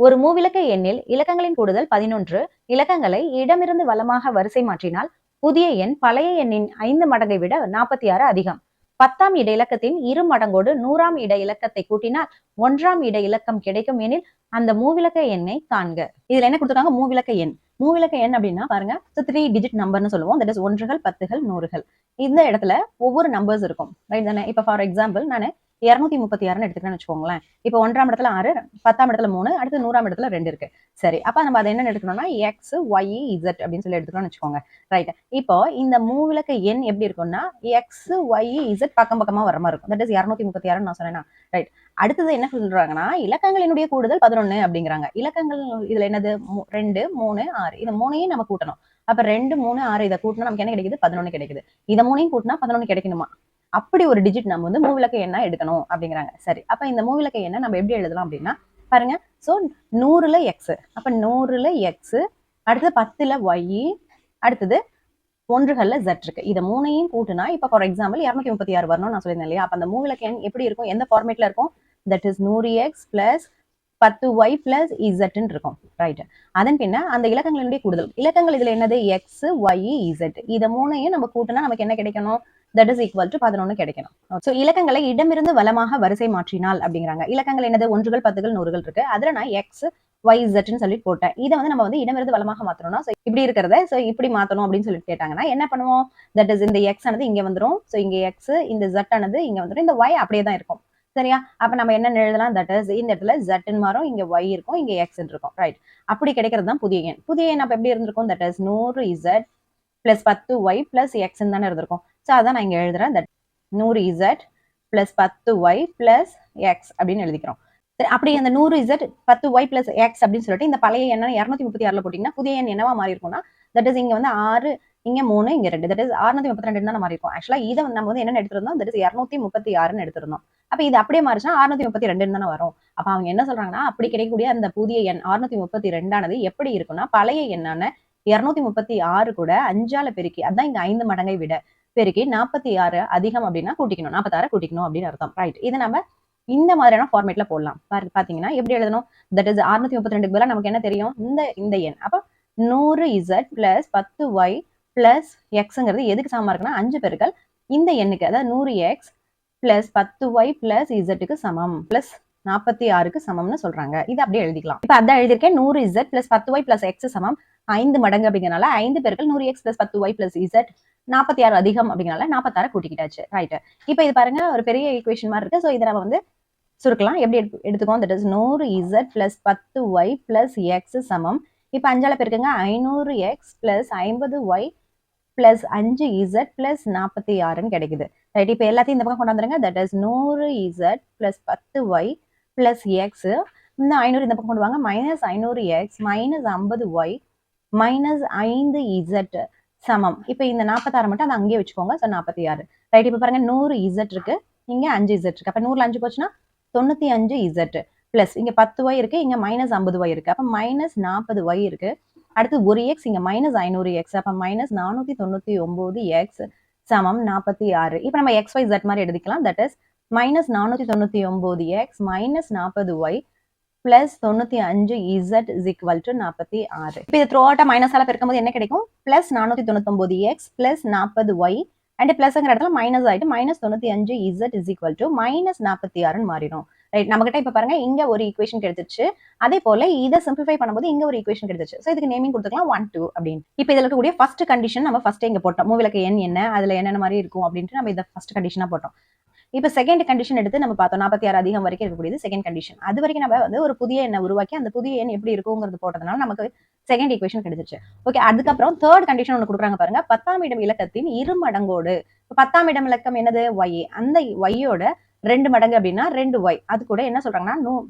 ஒரு மூவிலக்க எண்ணில் இலக்கங்களின் கூடுதல் 11. இலக்கங்களை இடமிருந்து வலமாக வரிசை மாற்றினால் புதிய எண் பழைய எண்ணின் 5 மடங்கை விட 46 அதிகம். 10ஆம் இட இலக்கத்தின் இரு மடங்கோடு 100ஆம் இட இலக்கத்தை கூட்டினால் 1ஆம் இட இலக்கம் கிடைக்கும் எனில் அந்த மூவிலக்க எண்ணை காண்க. இதுல என்ன கொடுத்துருக்காங்க? மூவிலக்க எண். மூவிலக்க எண் அப்படின்னா பாருங்க, 3 டிஜிட் நம்பர்னு சொல்லுவோம். தட் இஸ் ஒன்றுகள், பத்துகள், நூறுகள். இந்த இடத்துல ஒவ்வொரு நம்பர்ஸ் இருக்கும், ரைட் தானே? இப்ப ஃபார் எக்ஸாம்பிள் நான் 236 எடுத்துக்கிறேன்னு வச்சுக்கோங்களேன். இப்போ 1ஆம் இடத்துல 6, 10ஆம் இடத்துல 3, அடுத்து 100ஆம் இடத்துல 2 இருக்கு. சரி, அப்ப நம்ம அதை என்ன எடுக்கணும்னா எக்ஸ், ஒய், இசட் அப்படின்னு சொல்லி எடுத்துக்கணும்னு வச்சுக்கோங்க. ரைட். இப்போ இந்த மூவிலக்க எண் எப்படி இருக்கும்னா எக்ஸ், ஒய், இசட் பக்கம் பக்கமா வர மாதிரி இருக்கும். தட் இஸ் 236 நான் சொன்னேன்னா. ரைட். அடுத்தது என்ன சொல்றாங்கன்னா இலக்கங்களினுடைய கூடுதல் 11 அப்படிங்கிறாங்க. இலக்கங்கள் இதுல என்னது? 2, 3, 6. இது மூணையும் நம்ம கூட்டணும். அப்ப 2, 3, 6 இதை கூட்டினா நமக்கு என்ன கிடைக்குது? 11 கிடைக்குது. இதை மூணையும் கூட்டினா 11 கிடைக்கணுமா? அப்படி ஒரு டிஜிட் நம்ம வந்து மூவிலக்க எண்ணா எடுக்கணும் அப்படிங்கிறாங்க. சரி, அப்ப இந்த மூவிலக்க எண்ணை நம்ம எப்படி எழுதலாம் அப்படின்னா பாருங்க. சோ 100ல எக்ஸ், அப்ப 100ல எக்ஸ், அடுத்தது 10ல ஒய், அடுத்தது ஒன்றுகள்ல ஜெட் இருக்கு. இதை மூணையும் கூட்டுனா இப்ப ஃபார் எக்ஸாம்பிள் 236 வரணும் நான் சொல்லியிருந்தேன் இல்லையா? அப்ப அந்த மூவிலக்க எண் எப்படி இருக்கும்? எந்த ஃபார்மேட்ல இருக்கும்? That is 100x plus 10y plus இசட்ன்னு இருக்கும். ரைட். அதன் பின்ன அந்த இலக்கங்களினுடைய கூடுதல். இலக்கங்கள் இதுல என்னது? X, Y, Z. இதை மூணையும் நம்ம கூட்டினா நமக்கு என்ன கிடைக்கணும்? தட் இஸ் ஈக்குவல் டு 11 கிடைக்கணும். சோ இலக்கங்களை இடமிருந்து வலமாக வரிசை மாற்றினால் அப்படிங்கிறாங்க. இலக்கங்கள் என்னது? ஒன்றுகள், பத்துகள், நூறுகள் இருக்கு. அதுல நான் எக்ஸ், ஒய், இசட்னு சொல்லி போட்டேன். இதை வந்து நம்ம வந்து இடமிருந்து வலமாக மாத்தணும்னா இப்படி இருக்கிறத சோ இப்படி மாத்தணும் அப்படின்னு சொல்லிட்டு கேட்டாங்கன்னா என்ன பண்ணுவோம்? தட் இஸ் இந்த எக்ஸ் ஆனது இங்க வந்துடும். சோ இங்க எக்ஸ், இந்த ஜெட் ஆனது இங்க வந்துடும். இந்த ஒய் அப்படியே தான் இருக்கும். சரியா? அப்ப நம்ம என்ன எழுதலாம்? தட் இஸ் இந்த இடத்துல ஜெட்னு மாறும், இங்க ஒய் இருக்கும், இங்க எக்ஸ் இருக்கும். ரைட். அப்படி கிடைக்கிறது தான் புதிய எண். புதிய எண் அப்ப எப்படி இருந்திருக்கும்? That is 100 z plus 10y plus X தானே இருந்திருக்கும். ஸோ அதான் நான் இங்க எழுதுறேன். That 100 z plus 10y plus X அப்படின்னு எழுதிக்கிறோம். அப்படி அந்த 100 இசட் 10y பிளஸ் எக்ஸ் அப்படின்னு சொல்லிட்டு இந்த பழைய எண்ணை 236ல போட்டீங்கன்னா புதிய எண் என்னவா மாறி இருக்கும்னா தட் இஸ் இங்க வந்து 6, இங்க 3, இங்க 2. தட் இஸ் 632 தான் மாறி இருக்கும். ஆக்சுவலா இதை நம்ம வந்து என்ன எடுத்திருந்தோம்? தட் இஸ் 236ன்னு எடுத்திருந்தோம். அப்ப இது அப்படியே மாறிச்சுன்னா 632 தானே வரும். அப்ப அவங்க என்ன சொல்றாங்கன்னா அப்படி கிடைக்கக்கூடிய அந்த புதிய எண் 632 எப்படி இருக்கும்னா பழைய எண்ணான 236 கூட 5ஆல பெருக்கி, அதான் இங்க 5 மடங்கை விட பெருக்கி 46 அதிகம் அப்படின்னா கூட்டிக்கணும், 46 கூட்டிக்கணும் அப்படின்னு அர்த்தம். ரைட். இதை நம்ம இந்த மாதிரியான ஃபார்மேட்ல போடலாம். பாத்தீங்கன்னா எப்படி எழுதணும்? தட் இஸ் 632 பதிலா நமக்கு என்ன தெரியும்? இந்த எண். அப்ப 100 இசட் பிளஸ் 10y பிளஸ் எக்ஸ்ங்கிறது எதுக்கு சமமா இருக்குன்னா 5 பெருக்கல் இந்த எண்ணுக்கு, அதாவது 100x பிளஸ் 10y பிளஸ் இசட்டுக்கு சமம் பிளஸ் 46க்கு சமம்னு சொல்றாங்க. இது அப்படியே எழுதிக்கலாம். இப்ப அதான் எழுதியிருக்கேன். 100 z plus 10y plus x சமம் 5 மடங்கு அப்படிங்கிறனால 5 பெருக்கல் 100x plus 10y plus Z 46 அதிகம் அப்படிங்கிறனால 46 கூட்டிக்கிட்டாச்சு. ரைட். இப்ப இது பாருங்க ஒரு பெரிய ஈக்குவேஷன் மாதிரி இருக்கு. சோ இதை நம்ம வந்து சுருக்கலாம். எப்படி எடுத்துக்கோம்? That is 100 z plus 10y plus x சமம். இப்ப 5ஆல பெருக்குங்க 500x plus 50y plus 5 z plus 46ன்னு கிடைக்குது. ரைட். இப்ப எல்லாத்தையும் இந்த பக்கம் கொண்டாந்துருங்க. That is 100 z plus 10y plus x, இந்த 500 இந்த பக்கம் கொண்டு வாங்க, minus 500x minus 50y minus 5 Z சமம். இப்ப இந்த 46 மட்டும் அதை அங்கேயே வச்சுக்கோங்க. ஸோ 46. ரைட். இப்ப பாருங்க 100 இசட் இருக்கு, இங்க 5 இசட் இருக்கு. அப்ப 100ல 5 போச்சுன்னா 95 இசட் பிளஸ் இங்க 10y இருக்கு, இங்க மைனஸ் 50y இருக்கு. அப்ப மைனஸ் 40y இருக்கு. அடுத்து ஒரு எக்ஸ், இங்க மைனஸ் 500x, அப்ப மைனஸ் 499x சமம் 46. இப்ப நம்ம xy z மாதிரி எடுத்துக்கலாம். That is minus 499x minus 40y plus 95 z is equal to 46. இப்போ இது த்ரூ அவுட்டா மைனஸால பெருக்கும்போது என்ன கிடைக்கும்? Plus 499x plus 40y and பிளஸ்ங்கிற இடத்துல மைனஸ் ஆயிட்டு minus 95 z is equal to minus 46ன்னு மாறிடும். ரைட். நம்ம கிட்ட இப்ப பாருங்க இங்க ஒரு ஈக்குவேஷன் கிடைச்சிருச்சு. அதே போல இதை சிம்பிளிஃபை பண்ணும்போது இங்க ஒரு ஈக்குவேஷன் கிடைச்சிருச்சு. சோ இதுக்கு நேமிங் கொடுத்துக்கலாம் 1, 2 அப்படின்னு. இப்ப இதுல இருக்கக்கூடிய ஃபர்ஸ்ட் கண்டிஷன் நம்ம ஃபர்ஸ்ட் இங்க போட்டோம். மூவிலக்க எண் என்ன, அதுல என்னென்ன மாதிரி இருக்கும் அப்படின்ட்டு நம்ம இதை ஃபர்ஸ்ட் கண்டிஷனா போட்டோம். இப்ப செகண்ட் கண்டிஷன் எடுத்து நம்ம பார்த்தோம். 46 அதிகம் வரைக்கும் இருக்கக்கூடியது செகண்ட் கண்டிஷன். அது வரைக்கும் நம்ம வந்து ஒரு புதிய எண்ணை உருவாக்கி அந்த புதிய எண் எப்படி இருக்குங்கிறது போட்டதுனால நமக்கு செகண்ட் ஈக்குவேஷன் கிடைச்சிருச்சு. ஓகே. அதுக்கப்புறம் தேர்ட் கண்டிஷன் ஒன்று கொடுக்குறாங்க பாருங்க. 10ஆம் இடம் இலக்கத்தின் இரு மடங்கோடு. 10ஆம் இடம் இலக்கம் என்னது? ஒய். அந்த ஒய்யோட 2 மடங்கு அப்படின்னா 2y. அது கூட என்ன சொல்றாங்கன்னா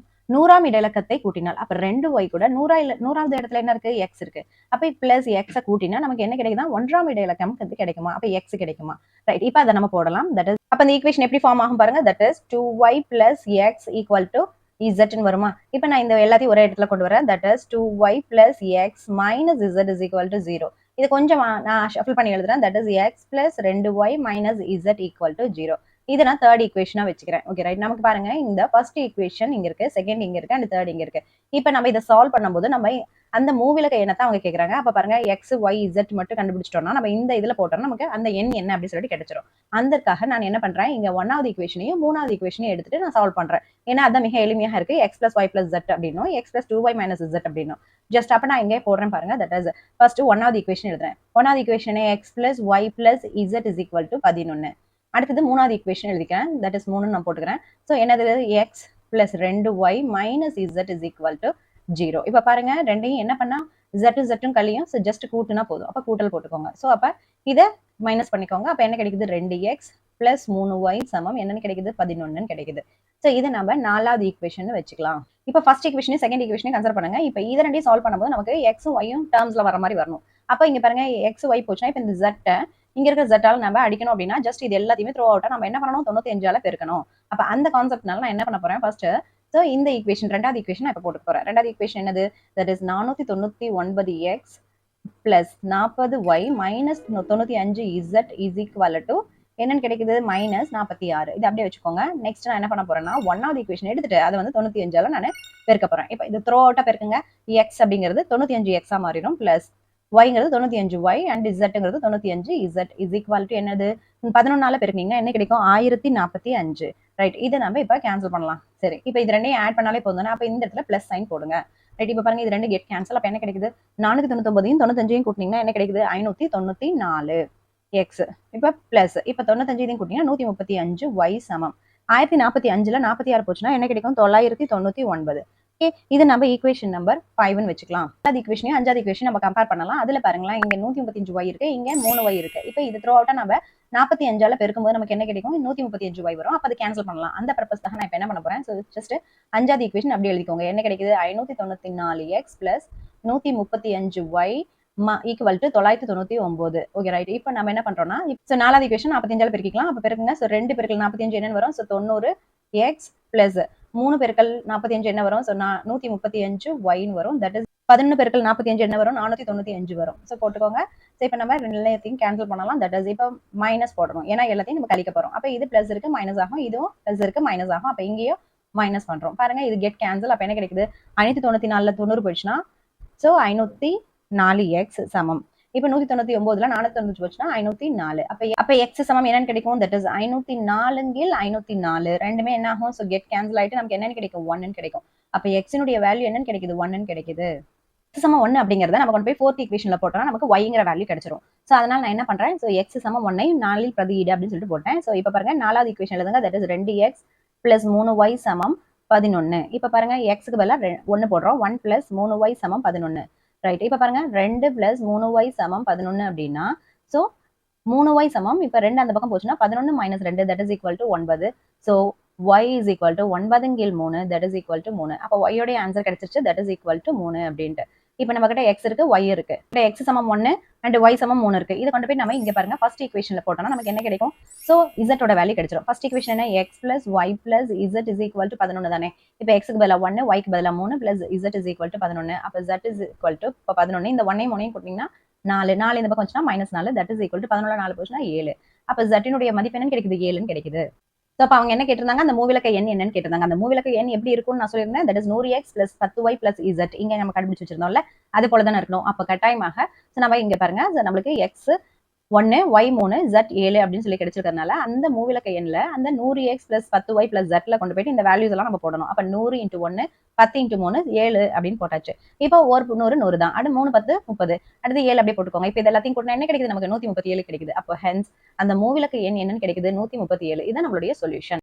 100ஆம் இட இலக்கத்தை கூட்டினால், அப்ப 2y கூட 100வது இடத்துல என்ன இருக்கு? எக்ஸ் இருக்கு. அப்ப பிளஸ் எக்ஸ கூட்டினா நமக்கு என்ன கிடைக்குதா? 1ஆம் இட இலக்கம் கிடைக்குமா? அப்ப எக்ஸ் கிடைக்குமா? ரைட். இப்ப அதை நம்ம போடலாம். தட் இஸ் அப்ப இந்த ஈக்குவேஷன் எப்படி ஃபார்ம் ஆகும் பாருங்க. That is 2y plus x equal to இசட்னு வருமா? இப்ப நான் இந்த எல்லாத்தையும் ஒரே இடத்துல கொண்டு வரேன். That is 2y plus x minus z is equal to 0. இது கொஞ்சம் நான் ஷஃபிள் பண்ணி எழுதுறேன். That is x plus 2y minus z equal to 0. இதை நான் தேர்ட் ஈக்குவேஷனா வச்சுக்கிறேன். Okay right. நமக்கு பாருங்க இந்த ஃபர்ஸ்ட் ஈக்குவேஷன் இங்க இருக்கு, செகண்ட் இங்க இருக்கு, அண்ட் தேர்ட் இங்க இருக்கு. இப்ப நம்ம இதை சால்வ் பண்ணும்போது நம்ம அந்த மூவிலக்க எண்ணத்தை அவங்க கேக்குறாங்க. அப்ப பாருங்க எக்ஸ் ஒய் இசட் மட்டும் கண்டுபிடிச்சிட்டோம்னா நம்ம இந்த இதுல போட்டோம்னா நமக்கு அந்த எண் என்ன அப்படின்னு சொல்லிட்டு கிடைச்சிரும். அதற்காக நான் என்ன பண்றேன், இங்க 1வது ஈக்குவேஷனையும் 3வது ஈக்குவேஷனையும் எடுத்துட்டு நான் சால்வ் பண்றேன். ஏன்னா அதான் மிக எளிமையாக இருக்கு. X plus y plus z அப்படின்னும் x plus 2y minus z அப்படின்னும். ஜஸ்ட் அப்ப நான் இங்கே போடுறேன் பாருங்க. தட் இஸ் ஃபர்ஸ்ட் 1வது ஈக்குவேஷன் எழுதுறேன். 1வது ஈக்குவேஷனை x plus y plus z is equal to 11. அடுத்தது 3வது ஈக்குவேஷன் எழுதிக்கிறேன். தட் இஸ் 3 நான் போட்டுக்கிறேன். ஸோ என்னது X plus 2y minus z is equal to 0. இப்ப பாருங்க ரெண்டையும் என்ன பண்ணா ஜெட்டும் கழியும். ஸோ ஜஸ்ட் கூட்டுனா போதும். அப்ப கூட்டல் போட்டுக்கோங்க. ஸோ அப்ப இதை மைனஸ் பண்ணிக்கோங்க. அப்ப என்ன கிடைக்குது, 2x பிளஸ் 3y சமம் என்னன்னு கிடைக்குது, 11 கிடைக்குது. ஸோ இதை நம்ம 4வது ஈக்குவேஷன் வச்சுக்கலாம். இப்ப first equation second equation consider பண்ணுங்க. இப்ப இதை ரெண்டையும் சால்வ் பண்ணும்போது நமக்கு எக்ஸும் ஒய்யும் டேர்ம்ஸ்ல வர மாதிரி வரணும். அப்ப இங்க பாருங்க எக்ஸ் ஒய் போச்சுன்னா இப்ப இந்த ஜெட்டை இங்க இருக்கிற ஜெட்டால நம்ம அடிக்கணும் அப்படின்னா ஜஸ்ட் இது எல்லாத்தையுமே த்ரோ அவுட்டா நம்ம என்ன பண்ணணும், 95ஆல பெருக்கணும். அப்ப அந்த கான்செப்ட்னால நான் என்ன பண்ண போறேன், ஃபர்ஸ்ட் ஸோ இந்த ஈக்குவேஷன் 2வது ஈக்குவேஷன் நான் இப்போ போட்டு போறேன். 2வது ஈக்குவேஷன் என்னது, that is 499x plus 40y minus 95z is equal to என்னன்னு கிடைக்குது, மைனஸ் 46. இது அப்படியே வச்சுக்கோங்க. நெக்ஸ்ட் நான் என்ன பண்ண போறேன்னா 1வது ஈக்குவேஷன் எடுத்துட்டு அதை வந்து 95ஆல நான் பெருக்க போறேன். இப்போ இது த்ரோ அவுட்டா பெருக்குங்க. எக்ஸ் அப்படிங்கிறது 95x மாறிடும் பிளஸ் ஒய்ங்கிறது 95y அண்ட் இசட்ங்கிறது 95z இஸ் ஈக்குவல் டு என்னது, 11ஆல பெருக்கினீங்கன்னா என்ன கிடைக்கும், 1045. ரைட். இதை நம்ம இப்ப கேன்சல் பண்ணலாம். சரி, இப்ப இது ரெண்டையும் ஆட் பண்ணாலே போதும். அப்ப இந்த இடத்துல பிளஸ் சைன் போடுங்க. ரைட். இப்ப பாருங்க இது ரெண்டு கெட் கேன்சல். அப்ப என்ன கிடைக்குது, 499 95 கூட்டினீங்கன்னா என்ன கிடைக்குது, 594 எக்ஸ். இப்ப பிளஸ் இப்ப 95 கூட்டினீங்கன்னா 135y சமம் 1045ல 46 போச்சுன்னா என்ன கிடைக்கும், 999. இது நம்ம ஈக்குவேஷன் நம்பர் 5ன்னு வச்சுக்கலாம். அது ஈக்குவேஷனையும் 5வது ஈக்குவேஷன் நம்ம கம்பேர் பண்ணலாம். அதுல பாருங்களேன் இங்க 135y இருக்கு, இங்க 3y இருக்கு. இப்ப இது த்ரூ அவுட்டா நம்ம 45ஆல பெருக்கும்போது நமக்கு என்ன கிடைக்கும், 135y வரும். அப்ப அது கேன்சல் பண்ணலாம். அந்த பர்பஸ்க்காக நான் இப்ப என்ன பண்ண போறேன், ஜஸ்ட் 5வது ஈக்குவேஷன் அப்படி எழுதிக்கோங்க. என்ன கிடைக்குது, 594x plus 135y equal to 999. Okay right. இப்போ நம்ம என்ன பண்றோம்னா, ஸோ 4வது ஈக்குவேஷன் 45ஆல பெருக்கிக்கலாம். அப்ப பெருக்குங்க. ஸோ 2 பெருக்கல் 45 என்னன்னு வரும், ஸோ 90x பிளஸ் 3 பெருக்கல் 45 என்ன வரும், ஸோ 135y வரும். தட் இஸ் 11 பெருக்கல் 45 என்ன வரும், 495 வரும். ஸோ போட்டுக்கோங்க. ஸோ இப்போ நம்ம எல்லாத்தையும் கேன்சல் பண்ணலாம். தட் இஸ் இப்போ மைனஸ் போடணும். ஏன்னா எல்லாத்தையும் நம்ம கழிக்க போறோம். அப்ப இது பிளஸ் இருக்கு மைனஸ் ஆகும், இதுவும் பிளஸ் இருக்கு மைனஸ் ஆகும். அப்ப இங்கேயும் மைனஸ் பண்றோம். பாருங்க இது கெட் கேன்சல். அப்ப என்ன கிடைக்குது, 594ல 90 போயிடுச்சுன்னா ஸோ 504x சமம். இப்ப 199ல 495 போச்சுன்னா 504. அப்ப x சமம் என்னன்னு கிடைக்கும், தட் இஸ் 504 504. ரெண்டுமே என்ன ஆகும், சோ கெட் கேன்சல் ஆயிட்டு நமக்கு என்னன்னு கிடைக்கும், 1ன்னு கிடைக்கும். அப்ப x னுடைய வேல்யூ என்னன்னு கிடைக்குது, 1ன்னு கிடைக்குது. x சமம் 1 அப்படிங்கறத நம்ம கொண்டு போய் 4th ஈக்குவேஷன்ல போட்டோம்னா நமக்கு y-ங்கிற வேல்யூ கிடைச்சிரும். சோ அதனால நான் என்ன பண்றேன், சோ x சமம் 1 ஐ 4 பிரதியிடு அப்படின்னு சொல்லிட்டு போட்டேன். சோ இப்ப பாருங்க 4வது ஈக்குவேஷன் எழுதுங்க. That is 2x plus 3y சமம் 11. இப்ப பாருங்க x-க்கு பதிலா 1 போடுறோம். 1 பிளஸ் 3y சமம் 11. ரைட். இப்ப பாருங்க 2 பிளஸ் 3y சமம் 11 அப்படின்னா சோ 3y சமம் இப்ப 2 அந்த பக்கம் போச்சுன்னா 11 minus 2 that is equal to 9. So y is equal to 9/3 that is equal to 3. அப்ப y உடைய ஆன்சர் கிடைச்சிருச்சு. தட் இஸ் ஈக்குவல் டு 3 அப்படின்ட்டு. இப்ப நம்ம கிட்ட x இருக்கு, y இருக்கு. x சமம் 1 அண்ட் y சமம் 3 இருக்கு. இத கொண்டு போய் நம்ம இங்க பாருங்க ஃபர்ஸ்ட் ஈக்குவேஷன்ல போட்டோம்னா நமக்கு என்ன கிடைக்கும், சோ z ஓட வேல்யூ கிடைச்சிரும். ஃபர்ஸ்ட் ஈக்குவேஷன் என்ன, x plus y plus z is equal to 11 தானே. இப்போ x க்கு பதிலா 1, y க்கு பதிலா 3 plus z is equal to 11. அப்ப z is equal to 11. இந்த 1 ஐயும் 3 ஐயும் கூட்டினீங்கன்னா 4 இந்த பக்கம் வந்துச்சுனா -4 that is equal to 11 4 போச்சுனா 7. அப்ப z னுடைய மதிப்பு என்னன்னு கிடைக்குது, 7ன்னு கிடைக்குது. சோ அப்ப அவங்க என்ன கேட்டிருந்தாங்க, அந்த மூவிலக்க எண் என்னன்னு கேட்டிருந்தாங்க. அந்த மூவிலக்க எண் எப்படி இருக்கும்னு நான் சொல்லியிருந்தேன். That is 100x plus 10y plus z. இங்க நம்ம கண்டுபிடிச்சு வச்சிருந்தோம்ல, அது போல தானே இருக்கணும். அப்ப கட்டாயமாக நம்ம இங்க பாருங்க, நம்மளுக்கு x 1 y 3 z 7 அப்படின்னு சொல்லி கிடைச்சிருக்கறனால அந்த மூவிலக்க எண்ல அந்த 100x plus 10y plus z ல கொண்டு போயிட்டு இந்த வேல்யூஸ் எல்லாம் நம்ம போடணும். அப்ப 100 × 1 10 × 3 7 அப்படின்னு போட்டாச்சு. இப்போ ஒரு 100 தான். அடுத்து 3 10 30. அடுத்து 7 அப்படியே போட்டுக்கோங்க. இப்போ இது எல்லாத்தையும் கூட்டினா என்ன கிடைக்குது, நமக்கு 137 கிடைக்குது. அப்போ ஹென்ஸ் அந்த மூவிலக்க எண் என்னன்னு கிடைக்குது, 137. இதான் நம்மளுடைய சொல்யூஷன்.